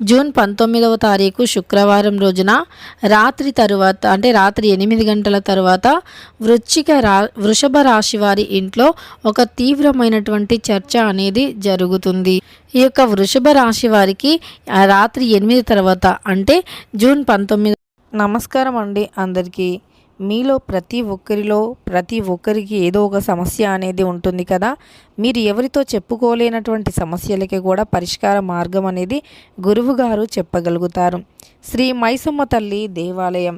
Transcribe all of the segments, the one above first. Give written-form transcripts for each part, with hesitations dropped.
June 19వ తారీఖు శుక్రవారం రోజున రాత్రి తరువాత అంటే రాత్రి 8 గంటల తర్వాత వృషభ రాశి వారి ఇంట్లో ఒక తీవ్రమైనటువంటి చర్చ అనేది జరుగుతుంది. ఈ యొక్క వృషభ రాశి వారికి రాత్రి 8 తర్వాత అంటే జూన్ 19. నమస్కారం అండి అందరికీ. మీలో ప్రతి ఒక్కరికి ఏదో ఒక సమస్య అనేది ఉంటుంది కదా. మీరు ఎవరితో చెప్పుకోలేనటువంటి సమస్యలకి కూడా పరిష్కార మార్గం అనేది గురువుగారు చెప్పగలుగుతారు. శ్రీ మైసమ్మ తల్లి దేవాలయం.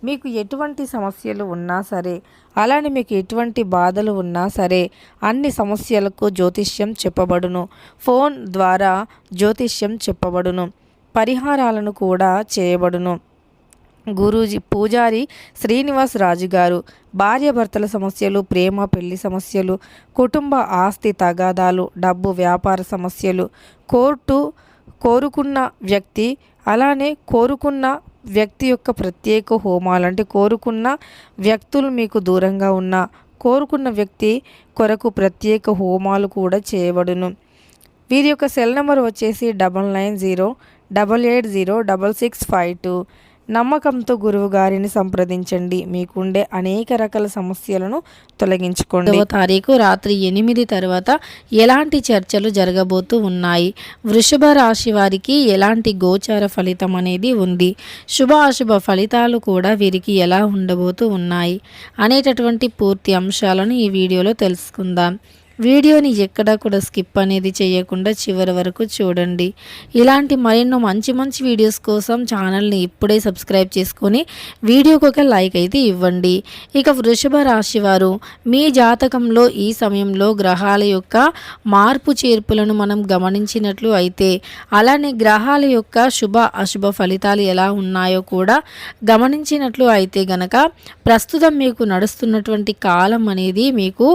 మీకు ఎటువంటి సమస్యలు ఉన్నా సరే, అలానే మీకు ఎటువంటి బాధలు ఉన్నా సరే, అన్ని సమస్యలకు జ్యోతిష్యం చెప్పబడును. ఫోన్ ద్వారా జ్యోతిష్యం చెప్పబడును. పరిహారాలను కూడా చేయబడును. గురూజీ పూజారి శ్రీనివాస్ రాజు గారు. భార్యాభర్తల సమస్యలు, ప్రేమ పెళ్లి సమస్యలు, కుటుంబ ఆస్తి తగాదాలు, డబ్బు వ్యాపార సమస్యలు, కోరుకున్న వ్యక్తి అలానే కోరుకున్న వ్యక్తి యొక్క ప్రత్యేక హోమాలు, అంటే కోరుకున్న వ్యక్తులు మీకు దూరంగా ఉన్న కోరుకున్న వ్యక్తి కొరకు ప్రత్యేక హోమాలు కూడా చేయబడును. వీరి యొక్క సెల్ నెంబర్ వచ్చేసి 9908806652. నమ్మకంతో గురువు గారిని సంప్రదించండి. మీకుండే అనేక రకాల సమస్యలను తొలగించుకోండి. 2వ తారీఖు రాత్రి 8 తర్వాత ఎలాంటి చర్చలు జరగబోతూ ఉన్నాయి, వృషభ రాశి వారికి ఎలాంటి గోచార ఫలితం అనేది ఉంది, శుభ అశుభ ఫలితాలు కూడా వీరికి ఎలా ఉండబోతూ ఉన్నాయి అనేటటువంటి పూర్తి అంశాలను ఈ వీడియోలో తెలుసుకుందాం. వీడియోని ఎక్కడా కూడా స్కిప్ అనేది చేయకుండా చివరి వరకు చూడండి. ఇలాంటి మరెన్నో మంచి వీడియోస్ కోసం ఛానల్ని ఇప్పుడే సబ్స్క్రైబ్ చేసుకొని వీడియోకి ఒక లైక్ అయితే ఇవ్వండి. ఇక వృషభ రాశి వారు, మీ జాతకంలో ఈ సమయంలో గ్రహాల యొక్క మార్పు చేర్పులను మనం గమనించినట్లు అయితే, అలానే గ్రహాల యొక్క శుభ అశుభ ఫలితాలు ఎలా ఉన్నాయో కూడా గమనించినట్లు అయితే గనక ప్రస్తుతం మీకు నడుస్తున్నటువంటి కాలం అనేది మీకు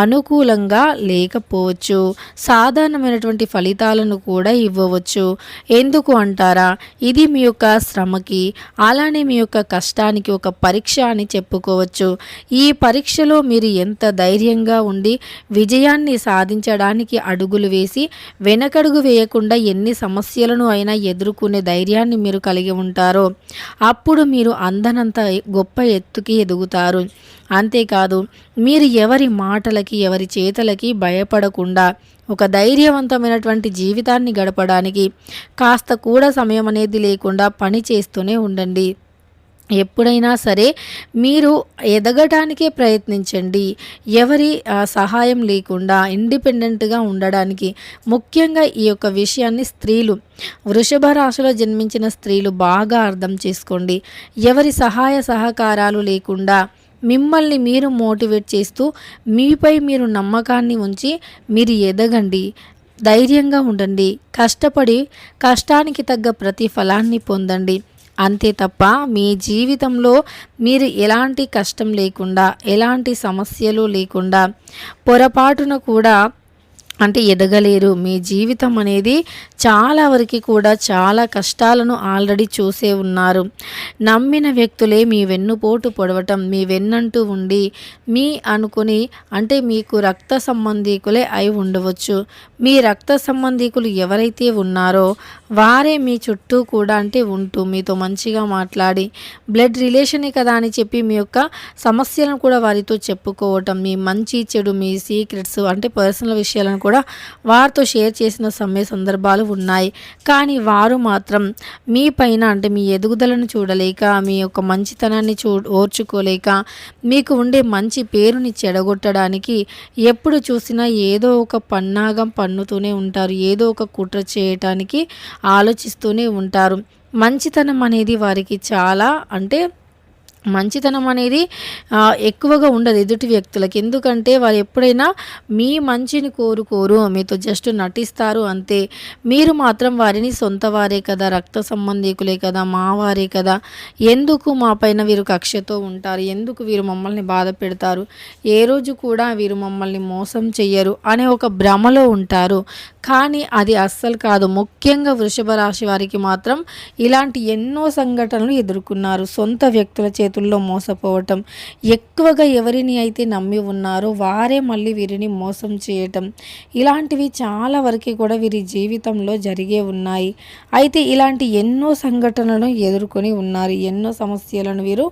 అనుకూలంగా లేకపోవచ్చు. సాధారణమైనటువంటి ఫలితాలను కూడా ఇవ్వవచ్చు. ఎందుకు అంటారా, ఇది మీ యొక్క శ్రమకి అలానే మీ యొక్క కష్టానికి ఒక పరీక్ష అని చెప్పుకోవచ్చు. ఈ పరీక్షలో మీరు ఎంత ధైర్యంగా ఉండి విజయాన్ని సాధించడానికి అడుగులు వేసి వెనకడుగు వేయకుండా ఎన్ని సమస్యలను అయినా ఎదుర్కొనే ధైర్యాన్ని మీరు కలిగి ఉంటారో అప్పుడు మీరు అందనంత గొప్ప ఎత్తుకి ఎదుగుతారు. అంతేకాదు, మీరు ఎవరి మాటలకి ఎవరి చేతలకి భయపడకుండా ఒక ధైర్యవంతమైనటువంటి జీవితాన్ని గడపడానికి కాస్త కూడా సమయం అనేది లేకుండా పని చేస్తూనే ఉండండి. ఎప్పుడైనా సరే మీరు ఎదగటానికే ప్రయత్నించండి. ఎవరి సహాయం లేకుండా ఇండిపెండెంట్గా ఉండడానికి. ముఖ్యంగా ఈ యొక్క విషయాన్ని స్త్రీలు, వృషభ రాశిలో జన్మించిన స్త్రీలు బాగా అర్థం చేసుకోండి. ఎవరి సహాయ సహకారాలు లేకుండా మిమ్మల్ని మీరు మోటివేట్ చేస్తూ మీపై మీరు నమ్మకాన్ని ఉంచి మీరు ఎదగండి. ధైర్యంగా ఉండండి. కష్టపడి కష్టానికి తగ్గ ప్రతిఫలాన్ని పొందండి. అంతే తప్ప మీ జీవితంలో మీరు ఎలాంటి కష్టం లేకుండా ఎలాంటి సమస్యలు లేకుండా పొరపాటున కూడా అంటే ఎదగలేరు. మీ జీవితం అనేది చాలా వరకు కూడా చాలా కష్టాలను ఆల్రెడీ చూసే ఉన్నారు. నమ్మిన వ్యక్తులే మీ వెన్నుపోటు పొడవటం, మీ వెన్నంటూ ఉండి మీ అనుకుని అంటే మీకు రక్త సంబంధీకులే అయి ఉండవచ్చు. మీ రక్త సంబంధీకులు ఎవరైతే ఉన్నారో వారే మీ చుట్టూ కూడా అంటే ఉంటూ మీతో మంచిగా మాట్లాడి బ్లడ్ రిలేషనే కదా అని చెప్పి మీ యొక్క సమస్యలను కూడా వారితో చెప్పుకోవటం, మీ మంచి చెడు మీ సీక్రెట్స్ అంటే పర్సనల్ విషయాలను కూడా వారితో షేర్ చేసిన సందర్భాలు ఉన్నాయి. కానీ వారు మాత్రం మీ పైన అంటే మీ ఎదుగుదలను చూడలేక, మీ యొక్క మంచితనాన్ని ఓర్చుకోలేక, మీకు ఉండే మంచి పేరుని చెడగొట్టడానికి ఎప్పుడు చూసినా ఏదో ఒక పన్నాగం పన్నుతూనే ఉంటారు. ఏదో ఒక కుట్ర చేయటానికి ఆలోచిస్తూనే ఉంటారు. మంచితనం అనేది వారికి చాలా అంటే మంచితనం అనేది ఎక్కువగా ఉండదు ఎదుటి వ్యక్తులకి. ఎందుకంటే వారు ఎప్పుడైనా మీ మంచిని కోరుకోరు, మీతో జస్ట్ నటిస్తారు అంతే. మీరు మాత్రం వారిని సొంత వారే కదా, రక్త సంబంధీకులే కదా, మా వారే కదా, ఎందుకు మా పైన వీరు కక్షతో ఉంటారు, ఎందుకు వీరు మమ్మల్ని బాధ పెడతారు, ఏ రోజు కూడా వీరు మమ్మల్ని మోసం చెయ్యరు అనే ఒక భ్రమలో ఉంటారు. కానీ అది అస్సలు కాదు. ముఖ్యంగా వృషభ రాశి వారికి మాత్రం ఇలాంటి ఎన్నో సంఘటనలు ఎదుర్కొన్నారు. సొంత వ్యక్తుల చేతుల్లో మోసపోవటం, ఎక్కువగా ఎవరిని అయితే నమ్మి ఉన్నారో వారే మళ్ళీ వీరిని మోసం చేయటం, ఇలాంటివి చాలా వరకు కూడా వీరి జీవితంలో జరిగే ఉన్నాయి. అయితే ఇలాంటి ఎన్నో సంఘటనలను ఎదుర్కొని ఉన్నారు. ఎన్నో సమస్యలను వీరు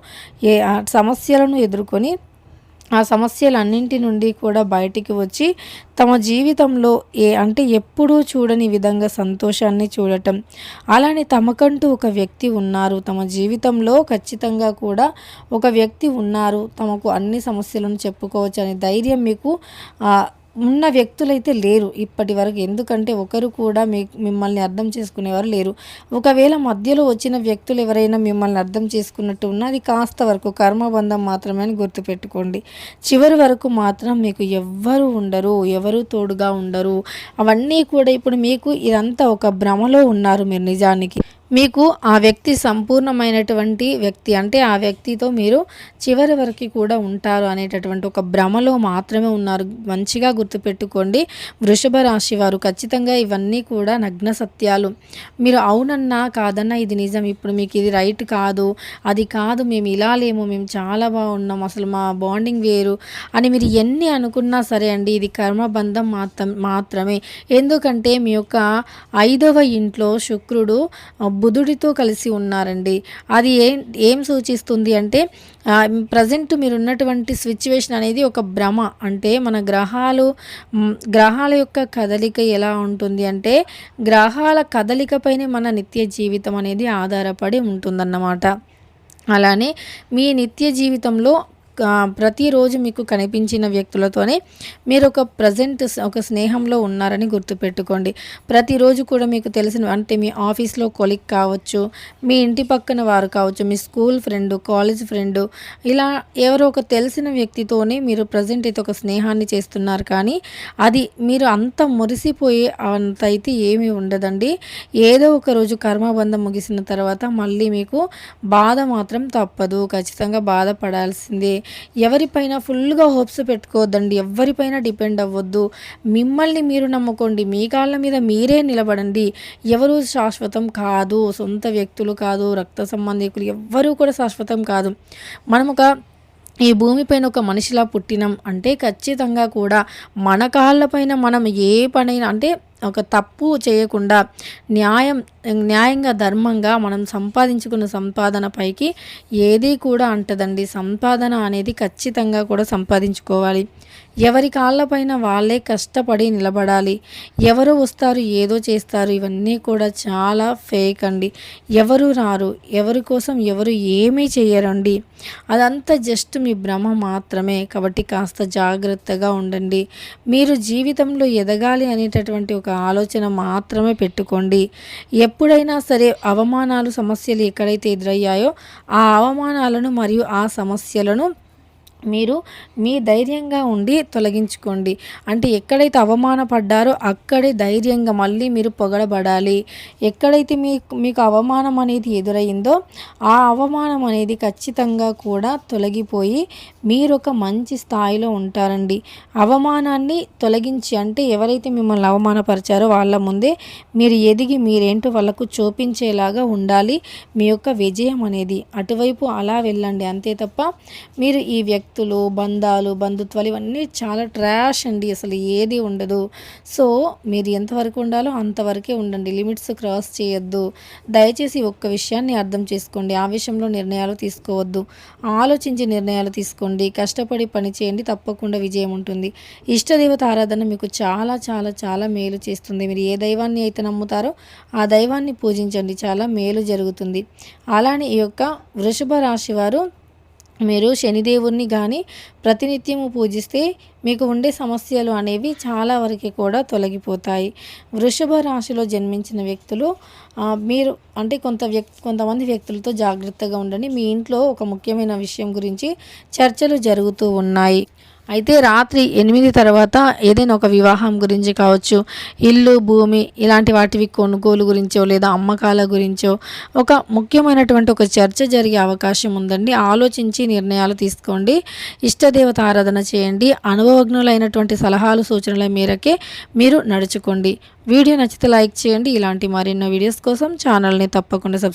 సమస్యలను ఎదుర్కొని ఆ సమస్యలన్నింటి నుండి కూడా బయటికి వచ్చి తమ జీవితంలో అంటే ఎప్పుడూ చూడని విధంగా సంతోషాన్ని చూడటం, అలానే తమకంటూ ఒక వ్యక్తి ఉన్నారు, తమ జీవితంలో ఖచ్చితంగా కూడా ఒక వ్యక్తి ఉన్నారు, తమకు అన్ని సమస్యలను చెప్పుకోవచ్చు అనే ధైర్యం మీకు ఉన్న వ్యక్తులైతే లేరు ఇప్పటి వరకు. ఎందుకంటే ఒకరు కూడా మిమ్మల్ని అర్థం చేసుకునేవారు లేరు. ఒకవేళ మధ్యలో వచ్చిన వ్యక్తులు ఎవరైనా మిమ్మల్ని అర్థం చేసుకున్నట్టు ఉన్నా అది కాస్త వరకు కర్మబంధం మాత్రమే అని గుర్తుపెట్టుకోండి. చివరి వరకు మాత్రం మీకు ఎవ్వరు ఉండరు, ఎవరు తోడుగా ఉండరు. అవన్నీ కూడా ఇప్పుడు మీకు ఇదంతా ఒక భ్రమలో ఉన్నారు మీరు. నిజానికి మీకు ఆ వ్యక్తి సంపూర్ణమైనటువంటి వ్యక్తి, అంటే ఆ వ్యక్తితో మీరు చివరి వరకు కూడా ఉంటారు అనేటటువంటి ఒక భ్రమలో మాత్రమే ఉన్నారు. మంచిగా గుర్తుపెట్టుకోండి వృషభ రాశి వారు. ఖచ్చితంగా ఇవన్నీ కూడా నగ్న సత్యాలు. మీరు అవునన్నా కాదన్నా ఇది నిజం, ఇప్పుడు మీకు ఇది రైట్ కాదు, అది కాదు, మేము ఇలా లేము, మేము చాలా బాగున్నాం, అసలు మా బాండింగ్ వేరు అని మీరు ఎన్ని అనుకున్నా సరే అండి, ఇది కర్మబంధం మాత్రమే. ఎందుకంటే మీ యొక్క 5వ ఇంట్లో శుక్రుడు బుధుడితో కలిసి ఉన్నారండి. అది ఏం సూచిస్తుంది అంటే ప్రజెంట్ మీరు ఉన్నటువంటి సిచ్యువేషన్ అనేది ఒక భ్రమ. అంటే మన గ్రహాల యొక్క కదలిక ఎలా ఉంటుంది అంటే గ్రహాల కదలికపైనే మన నిత్య జీవితం అనేది ఆధారపడి ఉంటుందన్నమాట. అలానే మీ నిత్య జీవితంలో ప్రతిరోజు మీకు కనిపించిన వ్యక్తులతోనే మీరు ఒక స్నేహంలో ఉన్నారని గుర్తుపెట్టుకోండి. ప్రతిరోజు కూడా మీకు తెలిసిన అంటే మీ ఆఫీస్లో కొలీగ్ కావచ్చు, మీ ఇంటి పక్కన వారు కావచ్చు, మీ స్కూల్ ఫ్రెండ్, కాలేజ్ ఫ్రెండ్, ఇలా ఎవరో ఒక తెలిసిన వ్యక్తితోనే మీరు ప్రజెంట్ అయితే ఒక స్నేహాన్ని చేస్తున్నారు. కానీ అది మీరు అంత మురిసిపోయే అంత అయితే ఏమీ ఉండదండి. ఏదో ఒక రోజు కర్మబంధం ముగిసిన తర్వాత మళ్ళీ మీకు బాధ మాత్రం తప్పదు. ఖచ్చితంగా బాధపడాల్సిందే. ఎవరిపైన ఫుల్గా హోప్స్ పెట్టుకోవద్దండి, ఎవరిపైన డిపెండ్ అవ్వద్దు. మిమ్మల్ని మీరు నమ్ముకోండి, మీ కాళ్ళ మీద మీరే నిలబడండి. ఎవరు శాశ్వతం కాదు, సొంత వ్యక్తులు కాదు, రక్త సంబంధికులు ఎవ్వరూ కూడా శాశ్వతం కాదు. మనం ఈ భూమిపైన ఒక మనిషిలా పుట్టినాం అంటే ఖచ్చితంగా కూడా మన కాళ్ళపైన మనం ఏ పనైనా అంటే ఒక తప్పు చేయకుండా న్యాయంగా ధర్మంగా మనం సంపాదించుకున్న సంపాదన పైకి ఏది కూడా అంటదండి. సంపాదన అనేది ఖచ్చితంగా కూడా సంపాదించుకోవాలి. ఎవరి కాళ్ళపైన వాళ్ళే కష్టపడి నిలబడాలి. ఎవరు వస్తారు, ఏదో చేస్తారు, ఇవన్నీ కూడా చాలా ఫేక్ అండి. ఎవరు రారు, ఎవరి కోసం ఎవరు ఏమీ చేయరండి. అదంతా జస్ట్ మీ భ్రమ మాత్రమే. కాబట్టి కాస్త జాగ్రత్తగా ఉండండి. మీరు జీవితంలో ఎదగాలి అనేటటువంటి ఒక ఆలోచన మాత్రమే పెట్టుకోండి. ఎప్పుడైనా సరే అవమానాలు, సమస్యలు ఎక్కడైతే ఎదురయ్యాయో ఆ అవమానాలను మరియు ఆ సమస్యలను మీరు మీ ధైర్యంగా ఉండి తొలగించుకోండి. అంటే ఎక్కడైతే అవమానపడ్డారో అక్కడే ధైర్యంగా మళ్ళీ మీరు పొగడబడాలి. ఎక్కడైతే మీకు అవమానం అనేది ఎదురైందో ఆ అవమానం అనేది ఖచ్చితంగా కూడా తొలగిపోయి మీరు ఒక మంచి స్థాయిలో ఉంటారండి. అవమానాన్ని తొలగించి అంటే ఎవరైతే మిమ్మల్ని అవమానపరిచారో వాళ్ళ ముందే మీరు ఎదిగి మీరేంటో వాళ్ళకు చూపించేలాగా ఉండాలి మీ యొక్క విజయం అనేది. అటువైపు అలా వెళ్ళండి. అంతే తప్ప మీరు ఈ వ్యక్తులు, బంధాలు, బంధుత్వాలు ఇవన్నీ చాలా ట్రాష్ అండి. అసలు ఏది ఉండదు. సో మీరు ఎంతవరకు ఉండాలో అంతవరకే ఉండండి. లిమిట్స్ క్రాస్ చేయొద్దు. దయచేసి ఒక్క విషయాన్ని అర్థం చేసుకోండి. ఆ విషయంలో నిర్ణయాలు తీసుకోవద్దు. ఆలోచించి నిర్ణయాలు తీసుకోండి. కష్టపడి పని చేయండి, తప్పకుండా విజయం ఉంటుంది. ఇష్టదేవత ఆరాధన మీకు చాలా చాలా చాలా మేలు చేస్తుంది. మీరు ఏ దైవాన్ని అయితే నమ్ముతారో ఆ దైవాన్ని పూజించండి, చాలా మేలు జరుగుతుంది. అలానే ఈ యొక్క వృషభ రాశి వారు మీరు శనిదేవుణ్ణి కానీ ప్రతినిత్యము పూజిస్తే మీకు ఉండే సమస్యలు అనేవి చాలా వరకు కూడా తొలగిపోతాయి. వృషభ రాశిలో జన్మించిన వ్యక్తులు మీరు అంటే కొంతమంది వ్యక్తులతో జాగ్రత్తగా ఉండండి. మీ ఇంట్లో ఒక ముఖ్యమైన విషయం గురించి చర్చలు జరుగుతూ ఉన్నాయి. అయితే రాత్రి 8 తర్వాత ఏదైనా ఒక వివాహం గురించి కావచ్చు, ఇల్లు, భూమి ఇలాంటి వాటివి కొనుగోలు గురించో లేదా అమ్మకాల గురించో ఒక ముఖ్యమైనటువంటి ఒక చర్చ జరిగే అవకాశం ఉందండి. ఆలోచించి నిర్ణయాలు తీసుకోండి. ఇష్టదేవత ఆరాధన చేయండి. అనుభవజ్ఞులైనటువంటి సలహాలు, సూచనల మేరకే మీరు నడుచుకోండి. వీడియో నచ్చితే లైక్ చేయండి. ఇలాంటి మరెన్నో వీడియోస్ కోసం ఛానల్ని తప్పకుండా